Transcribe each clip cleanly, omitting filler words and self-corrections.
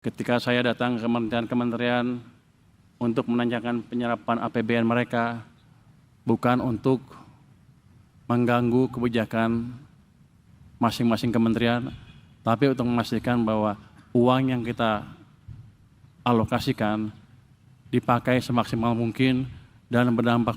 Ketika saya datang ke kementerian-kementerian untuk menanyakan penyerapan APBN mereka, bukan untuk mengganggu kebijakan masing-masing kementerian, tapi untuk memastikan bahwa uang yang kita alokasikan dipakai semaksimal mungkin dan berdampak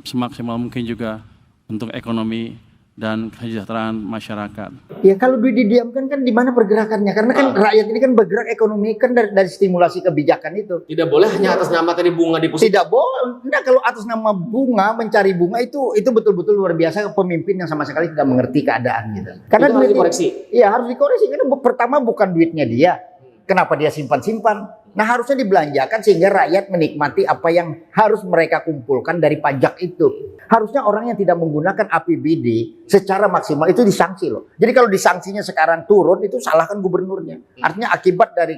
semaksimal mungkin juga untuk ekonomi dan kesejahteraan masyarakat. Ya kalau duit didiamkan kan di mana pergerakannya? Karena kan rakyat ini kan bergerak ekonomi kan dari stimulasi kebijakan itu. Tidak boleh hanya atas nama tadi bunga deposito. Tidak boleh. Enggak, kalau atas nama bunga mencari bunga itu betul-betul luar biasa, pemimpin yang sama sekali tidak mengerti keadaan gitu. Karena itu harus dikoreksi. Iya harus dikoreksi karena pertama bukan duitnya dia. Kenapa dia simpan-simpan? Nah harusnya dibelanjakan sehingga rakyat menikmati apa yang harus mereka kumpulkan dari pajak itu. Harusnya orang yang tidak menggunakan APBD secara maksimal itu disanksi loh. Jadi kalau disanksinya sekarang turun itu salahkan gubernurnya. Artinya akibat dari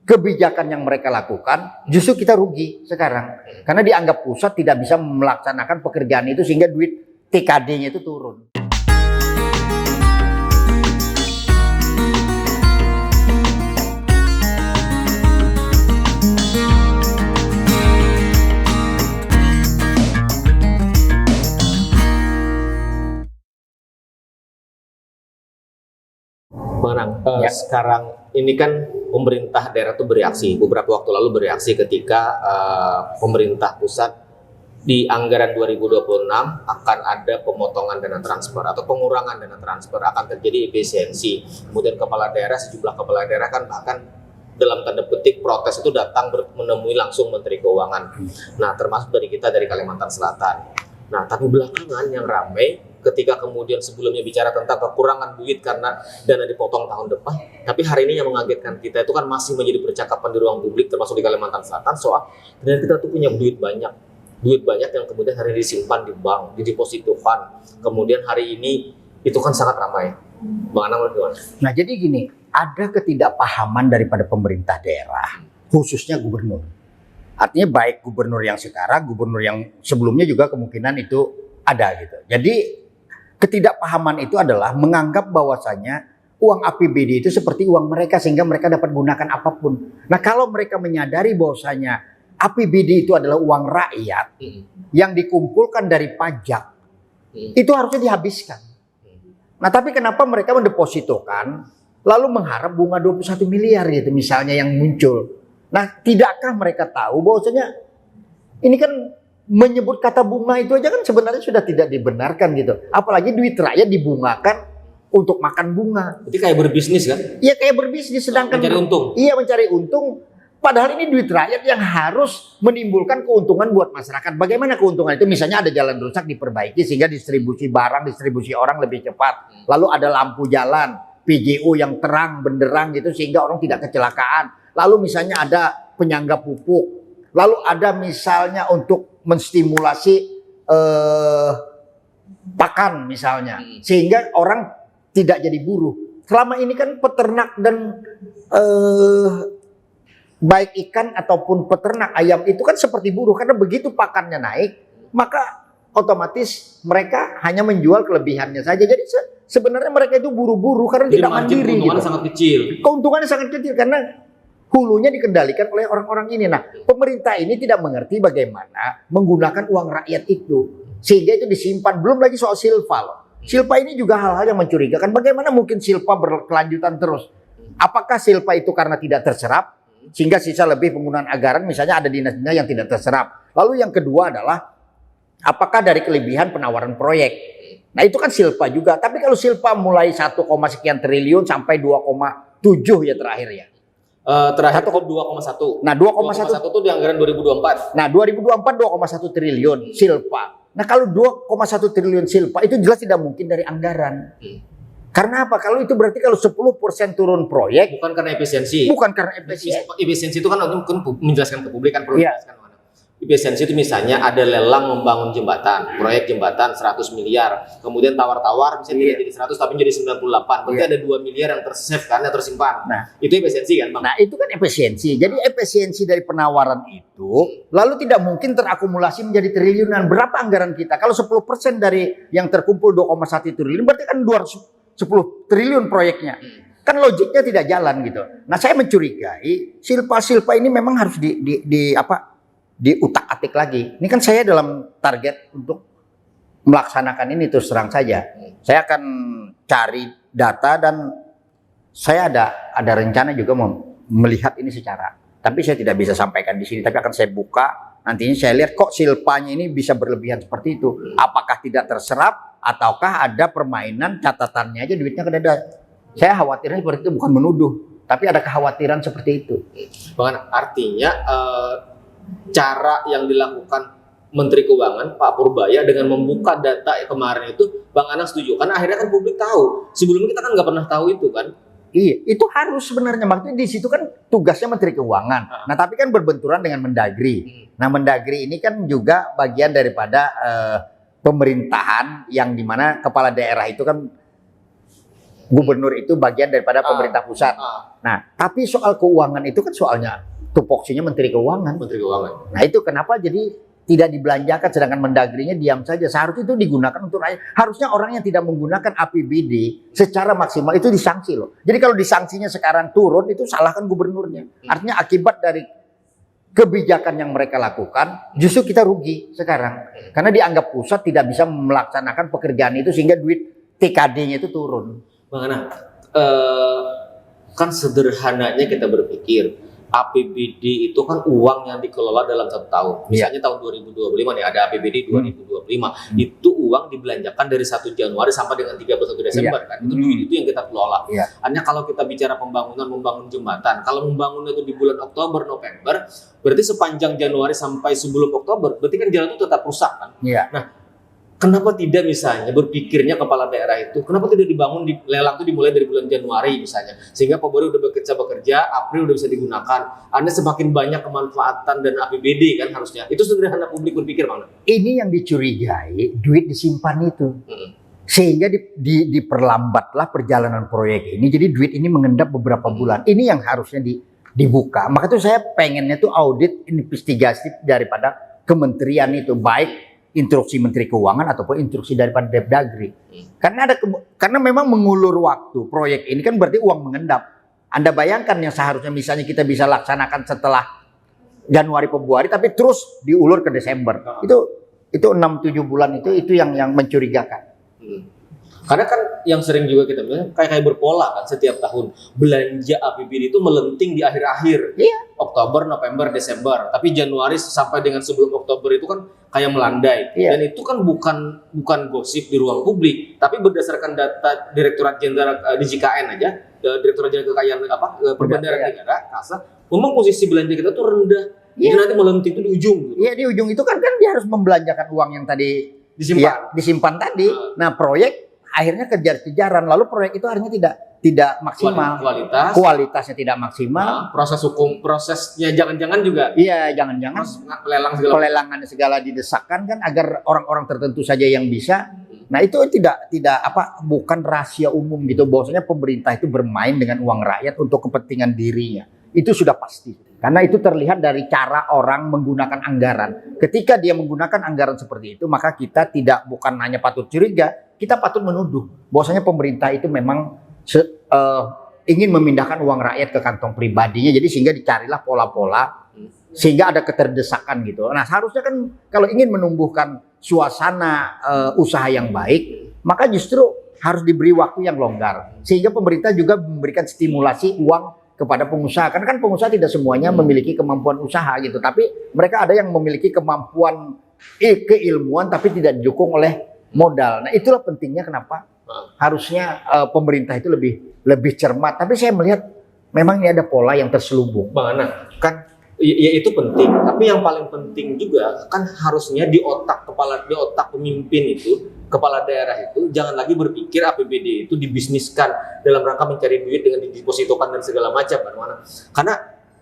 kebijakan yang mereka lakukan justru kita rugi sekarang. Karena dianggap pusat tidak bisa melaksanakan pekerjaan itu sehingga duit TKD-nya itu turun. Mengenang, sekarang ini kan pemerintah daerah itu bereaksi. Beberapa waktu lalu bereaksi ketika pemerintah pusat di anggaran 2026 akan ada pemotongan dana transfer atau pengurangan dana transfer, akan terjadi efisiensi. Kemudian sejumlah kepala daerah kan bahkan dalam tanda petik protes itu datang menemui langsung Menteri Keuangan. Nah, termasuk dari kita dari Kalimantan Selatan. Nah, tapi belakangan yang ramai ketika kemudian sebelumnya bicara tentang kekurangan duit karena dana dipotong tahun depan, tapi hari ini yang mengagetkan kita itu kan masih menjadi percakapan di ruang publik termasuk di Kalimantan Selatan soal dan kita tuh punya duit banyak yang kemudian hari ini disimpan di bank, di deposito fund, kemudian hari ini itu kan sangat ramai. Bang Anang gimana? Nah jadi gini, ada ketidakpahaman daripada pemerintah daerah, khususnya gubernur. Artinya baik gubernur yang sekarang, gubernur yang sebelumnya juga kemungkinan itu ada gitu. Jadi ketidakpahaman itu adalah menganggap bahwasanya uang APBD itu seperti uang mereka sehingga mereka dapat gunakan apapun. Nah kalau mereka menyadari bahwasanya APBD itu adalah uang rakyat yang dikumpulkan dari pajak, itu harusnya dihabiskan. Nah tapi kenapa mereka mendepositokan lalu mengharap bunga 21 miliar gitu misalnya yang muncul. Nah tidakkah mereka tahu bahwasanya ini kan menyebut kata bunga itu aja kan sebenarnya sudah tidak dibenarkan gitu. Apalagi duit rakyat dibungakan untuk makan bunga. Jadi kayak berbisnis kan? Iya kayak berbisnis sedangkan mencari untung. Iya mencari untung. Padahal ini duit rakyat yang harus menimbulkan keuntungan buat masyarakat. Bagaimana keuntungan itu? Misalnya ada jalan rusak diperbaiki sehingga distribusi barang, distribusi orang lebih cepat. Lalu ada lampu jalan, PJO yang terang benderang gitu sehingga orang tidak kecelakaan. Lalu misalnya ada penyangga pupuk. Lalu ada misalnya untuk menstimulasi pakan misalnya. Sehingga orang tidak jadi buruh. Selama ini kan peternak dan baik ikan ataupun peternak ayam itu kan seperti buruh. Karena begitu pakannya naik, maka otomatis mereka hanya menjual kelebihannya saja. Jadi sebenarnya mereka itu buru-buru karena jadi tidak mandiri. Keuntungannya sangat kecil. Keuntungannya sangat kecil karena hulunya dikendalikan oleh orang-orang ini. Nah, pemerintah ini tidak mengerti bagaimana menggunakan uang rakyat itu. Sehingga itu disimpan. Belum lagi soal silpa loh. Silpa ini juga hal-hal yang mencurigakan. Bagaimana mungkin silpa berkelanjutan terus? Apakah silpa itu karena tidak terserap? Sehingga sisa lebih penggunaan anggaran misalnya ada dinas-dinas yang tidak terserap. Lalu yang kedua adalah apakah dari kelebihan penawaran proyek? Nah itu kan silpa juga. Tapi kalau silpa mulai 1, sekian triliun sampai 2,7 ya terakhir ya. Terakhir 2,1. Nah 2,1 itu di anggaran 2024. Nah 2024 2,1 triliun silpa. Nah kalau 2,1 triliun silpa itu jelas tidak mungkin dari anggaran. Karena apa? Kalau itu berarti kalau 10% turun proyek. Bukan karena efisiensi. Bukan karena efisiensi. Efisiensi itu kan menjelaskan ke publik kan perlu dijelaskan. Efisiensi itu misalnya ada lelang membangun jembatan, proyek jembatan 100 miliar, kemudian tawar-tawar misalnya tidak jadi 100 tapi jadi 98, berarti ada 2 miliar yang tersave kan, yang tersimpan. Nah, itu efisiensi kan Bang? Nah, itu kan efisiensi. Jadi efisiensi dari penawaran itu lalu tidak mungkin terakumulasi menjadi triliunan. Berapa anggaran kita? Kalau 10% dari yang terkumpul 2,1 triliun berarti kan 210 triliun proyeknya. Kan logiknya tidak jalan gitu. Nah, saya mencurigai silpa-silpa ini memang harus diutak-atik lagi. Ini kan saya dalam target untuk melaksanakan ini terus terang saja. Saya akan cari data dan saya ada rencana juga mau melihat ini secara. Tapi saya tidak bisa sampaikan di sini. Tapi akan saya buka. Nantinya saya lihat kok silpanya ini bisa berlebihan seperti itu. Apakah tidak terserap ataukah ada permainan catatannya aja duitnya kan ada. Saya khawatirnya seperti itu, bukan menuduh. Tapi ada kekhawatiran seperti itu. Bang Ana, artinya cara yang dilakukan Menteri Keuangan Pak Purbaya dengan membuka data kemarin itu, Bang Ana setuju? Karena akhirnya kan publik tahu. Sebelumnya kita kan nggak pernah tahu itu kan. Iya, itu harus sebenarnya. Maksudnya di situ kan tugasnya Menteri Keuangan. Nah, tapi kan berbenturan dengan Mendagri. Nah, Mendagri ini kan juga bagian daripada pemerintahan yang dimana kepala daerah itu kan gubernur itu bagian daripada pemerintah pusat. Nah, tapi soal keuangan itu kan soalnya tupoksinya Menteri Keuangan. Menteri Keuangan. Nah, itu kenapa jadi tidak dibelanjakan sedangkan Mendagrinya diam saja. Seharusnya itu digunakan untuk rakyat. Harusnya orang yang tidak menggunakan APBD secara maksimal itu disanksi loh. Jadi kalau disanksinya sekarang turun itu salahkan gubernurnya. Artinya akibat dari kebijakan yang mereka lakukan justru kita rugi sekarang. Karena dianggap pusat tidak bisa melaksanakan pekerjaan itu sehingga duit TKD-nya itu turun. Bang Ana, kan sederhananya kita berpikir APBD itu kan uang yang dikelola dalam 1 tahun. Misalnya tahun 2025 nih ada APBD 2025. Itu uang dibelanjakan dari 1 Januari sampai dengan 31 Desember kan. Itu duit itu yang kita kelola. Hanya kalau kita bicara pembangunan, membangun jembatan, kalau membangun itu di bulan Oktober, November, berarti sepanjang Januari sampai sebelum Oktober, berarti kan jalan itu tetap rusak kan. Nah, kenapa tidak misalnya berpikirnya kepala daerah itu, kenapa tidak dibangun di lelang itu dimulai dari bulan Januari misalnya, sehingga Februari udah bekerja, April udah bisa digunakan, Anda semakin banyak kemanfaatan dan APBD kan harusnya. Itu sederhana publik berpikir Bang. Ini yang dicurigai, duit disimpan itu. Sehingga diperlambatlah perjalanan proyek ini. Jadi duit ini mengendap beberapa bulan. Ini yang harusnya dibuka. Maka itu saya pengennya tuh audit investigasi daripada kementerian itu, baik instruksi Menteri Keuangan ataupun instruksi daripada Depdagri. Karena memang mengulur waktu proyek ini kan berarti uang mengendap. Anda bayangkan yang seharusnya misalnya kita bisa laksanakan setelah Januari Februari tapi terus diulur ke Desember. Itu 6-7 bulan itu yang mencurigakan. Karena kan yang sering juga kita bilang kayak berpola kan setiap tahun belanja APBD itu melenting di akhir-akhir. Oktober, November, Desember. Tapi Januari sampai dengan sebelum Oktober itu kan kayak melandai. Dan itu kan bukan gosip di ruang publik, tapi berdasarkan data Direktorat Jenderal DJKN aja, Direktorat Jenderal Kekayaan Perbendaharaan Negara, KASA, memang posisi belanja kita tuh rendah. Jadi nanti melenting itu di ujung. Iya, di ujung itu kan dia harus membelanjakan uang yang tadi disimpan tadi. Nah, proyek akhirnya kejar-kejaran, lalu proyek itu akhirnya tidak maksimal. Kualitasnya tidak maksimal. Proses hukum, prosesnya jangan-jangan juga. Iya, jangan-jangan pelelangan segala didesakkan kan agar orang-orang tertentu saja yang bisa. Nah, itu bukan rahasia umum gitu. Bahwasanya pemerintah itu bermain dengan uang rakyat untuk kepentingan dirinya. Itu sudah pasti. Karena itu terlihat dari cara orang menggunakan anggaran. Ketika dia menggunakan anggaran seperti itu, maka kita bukan hanya patut curiga, kita patut menuduh bahwasanya pemerintah itu memang ingin memindahkan uang rakyat ke kantong pribadinya. Jadi sehingga dicarilah pola-pola sehingga ada keterdesakan gitu. Nah, seharusnya kan kalau ingin menumbuhkan suasana usaha yang baik, maka justru harus diberi waktu yang longgar. Sehingga pemerintah juga memberikan stimulasi uang kepada pengusaha. Karena kan pengusaha tidak semuanya memiliki kemampuan usaha gitu. Tapi mereka ada yang memiliki kemampuan keilmuan tapi tidak didukung oleh modal. Nah, itulah pentingnya kenapa harusnya pemerintah itu lebih cermat. Tapi saya melihat memang ini ada pola yang terselubung. Bang Ana, kan ya itu penting. Tapi yang paling penting juga kan harusnya di otak pemimpin itu, kepala daerah itu jangan lagi berpikir APBD itu dibisniskan dalam rangka mencari duit dengan didepositokan dan segala macam Bang Ana. Karena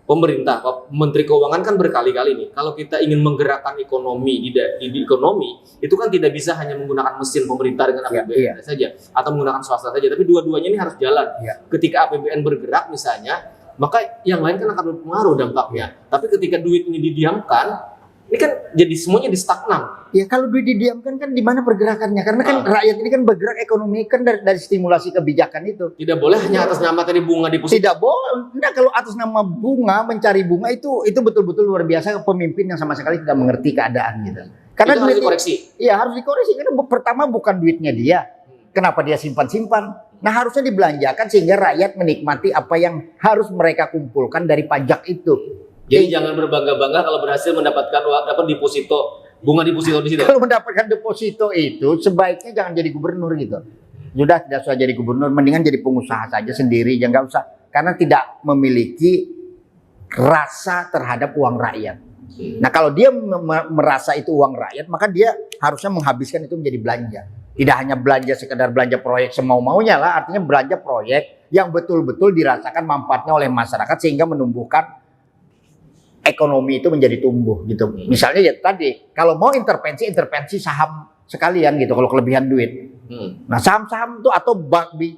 pemerintah, Menteri Keuangan kan berkali-kali nih, kalau kita ingin menggerakkan ekonomi di ekonomi, itu kan tidak bisa hanya menggunakan mesin pemerintah dengan APBN saja, atau menggunakan swasta saja, tapi dua-duanya ini harus jalan. Ketika APBN bergerak misalnya, maka yang lain kan akan berpengaruh dampaknya. Tapi ketika duit ini didiamkan, Ini kan jadi semuanya di stagnan. Ya kalau duit didiamkan kan di mana pergerakannya? Karena kan rakyat ini kan bergerak ekonomi kan dari stimulasi kebijakan itu. Tidak boleh hanya atas nama tadi bunga deposito. Tidak boleh. Nah, kalau atas nama bunga mencari bunga itu betul-betul luar biasa, pemimpin yang sama sekali tidak mengerti keadaan gitu. Karena Itu harus duit dikoreksi. Iya harus dikoreksi karena pertama bukan duitnya dia. Kenapa dia simpan-simpan? Nah harusnya dibelanjakan sehingga rakyat menikmati apa yang harus mereka kumpulkan dari pajak itu. Jadi jangan berbangga-bangga kalau berhasil mendapatkan uang, dapat deposito, bunga deposito di situ. Kalau mendapatkan deposito itu sebaiknya jangan jadi gubernur gitu. Sudah tidak usah jadi gubernur, mendingan jadi pengusaha saja sendiri, jangan usah karena tidak memiliki rasa terhadap uang rakyat. Nah kalau dia merasa itu uang rakyat, maka dia harusnya menghabiskan itu menjadi belanja. Tidak hanya belanja sekedar belanja proyek semau-maunya lah, artinya belanja proyek yang betul-betul dirasakan manfaatnya oleh masyarakat sehingga menumbuhkan ekonomi itu menjadi tumbuh gitu. Misalnya ya tadi, kalau mau intervensi saham sekalian gitu kalau kelebihan duit. Nah saham-saham itu atau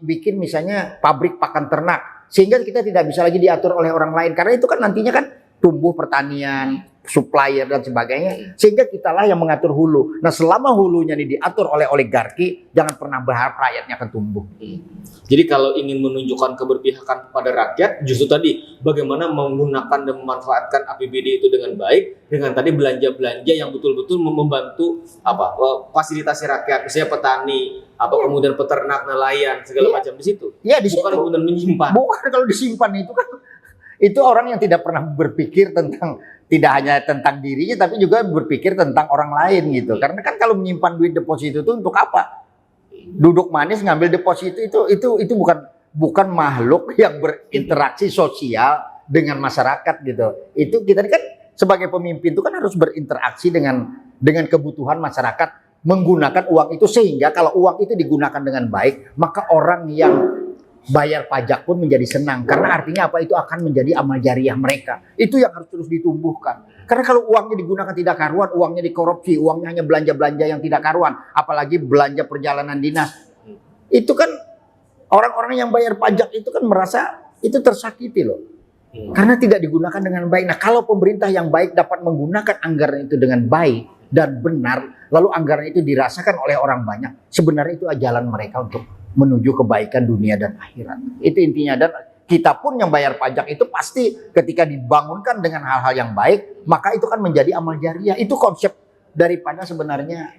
bikin misalnya pabrik pakan ternak sehingga kita tidak bisa lagi diatur oleh orang lain karena itu kan nantinya kan tumbuh pertanian, supplier dan sebagainya sehingga kitalah yang mengatur hulu. Nah selama hulunya ini diatur oleh oligarki jangan pernah berharap rakyatnya akan tumbuh. Jadi kalau ingin menunjukkan keberpihakan kepada rakyat, justru tadi bagaimana menggunakan dan memanfaatkan APBD itu dengan baik, dengan tadi belanja-belanja yang betul-betul membantu fasilitasi rakyat, misalnya petani, kemudian peternak, nelayan, segala macam di situ. Ya di bukan situ. kemudian menyimpan. Bukan kalau disimpan itu kan itu orang yang tidak pernah berpikir tentang tidak hanya tentang dirinya tapi juga berpikir tentang orang lain gitu. Karena kan kalau menyimpan duit deposito itu untuk apa? Duduk manis ngambil deposito itu bukan makhluk yang berinteraksi sosial dengan masyarakat gitu. Itu kita kan sebagai pemimpin itu kan harus berinteraksi dengan kebutuhan masyarakat menggunakan uang itu sehingga kalau uang itu digunakan dengan baik maka orang yang bayar pajak pun menjadi senang karena artinya apa itu akan menjadi amal jariah mereka. Itu yang harus terus ditumbuhkan. Karena kalau uangnya digunakan tidak karuan, uangnya dikorupsi, uangnya hanya belanja-belanja yang tidak karuan, apalagi belanja perjalanan dinas. Itu kan orang-orang yang bayar pajak itu kan merasa itu tersakiti loh. Karena tidak digunakan dengan baik. Nah, kalau pemerintah yang baik dapat menggunakan anggaran itu dengan baik dan benar, lalu anggaran itu dirasakan oleh orang banyak, sebenarnya itu jalan mereka untuk menuju kebaikan dunia dan akhirat. Itu intinya dan kita pun yang bayar pajak itu pasti ketika dibangunkan dengan hal-hal yang baik, maka itu kan menjadi amal jariah. Itu konsep daripada sebenarnya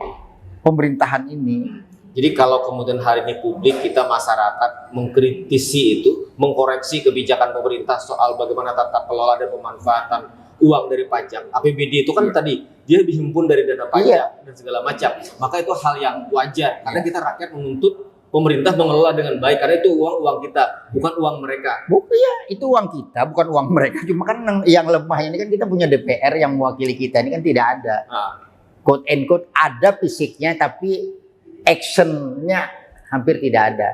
pemerintahan ini. Jadi kalau kemudian hari ini publik kita masyarakat mengkritisi itu, mengkoreksi kebijakan pemerintah soal bagaimana tata kelola dan pemanfaatan uang dari pajak, APBD itu kan tadi dia dihimpun dari dana pajak dan segala macam. Maka itu hal yang wajar karena kita rakyat menuntut pemerintah mengelola dengan baik karena itu uang kita, bukan uang mereka. Iya, itu uang kita, bukan uang mereka. Cuma kan yang lemah ini kan kita punya DPR yang mewakili kita ini kan tidak ada. Quote and quote ada fisiknya tapi actionnya hampir tidak ada.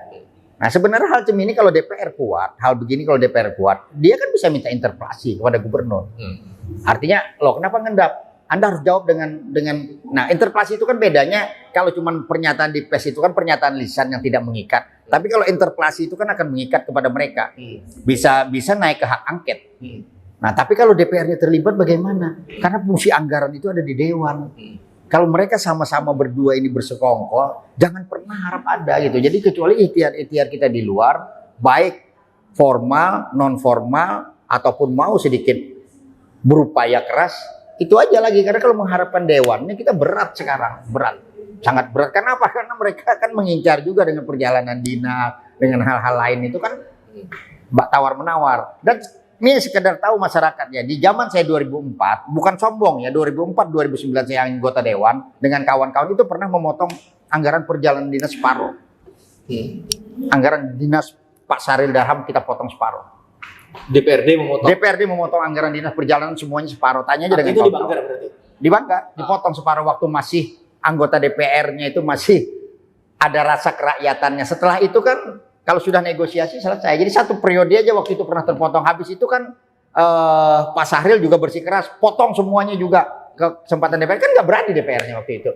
Nah sebenarnya hal ini kalau DPR kuat, hal begini kalau DPR kuat, dia kan bisa minta interpelasi kepada gubernur. Artinya, loh kenapa ngendap? Anda harus jawab dengan nah interpelasi itu kan bedanya kalau cuma pernyataan di pers itu kan pernyataan lisan yang tidak mengikat. Tapi kalau interpelasi itu kan akan mengikat kepada mereka. Bisa naik ke hak angket. Nah, tapi kalau DPR-nya terlibat bagaimana? Karena fungsi anggaran itu ada di dewan. Kalau mereka sama-sama berdua ini bersekongkol, jangan pernah harap ada gitu. Jadi kecuali ikhtiar-ikhtiar kita di luar, baik formal, non formal ataupun mau sedikit berupaya keras, itu aja lagi. Karena kalau mengharapkan dewan ini kita berat sekarang, sangat berat. Karena apa? Karena mereka akan mengincar juga dengan perjalanan dinas, dengan hal-hal lain itu kan tawar menawar. Dan ini sekedar tahu masyarakat ya, di zaman saya 2004, bukan sombong ya, 2004-2009 saya anggota dewan dengan kawan-kawan itu pernah memotong anggaran perjalanan dinas separuh. Anggaran dinas Pak Syaril Darham kita potong separuh. DPRD memotong anggaran dinas perjalanan semuanya separuh. Tanya aja dengan itu di Banggar berarti? Di Banggar, dipotong separuh waktu masih anggota DPR-nya itu masih ada rasa kerakyatannya. Setelah itu kan kalau sudah negosiasi selesai. Jadi satu periode aja waktu itu pernah terpotong. Habis itu kan Pak Syahril juga bersikeras potong semuanya juga ke kesempatan DPR. Kan nggak berani DPR-nya waktu itu.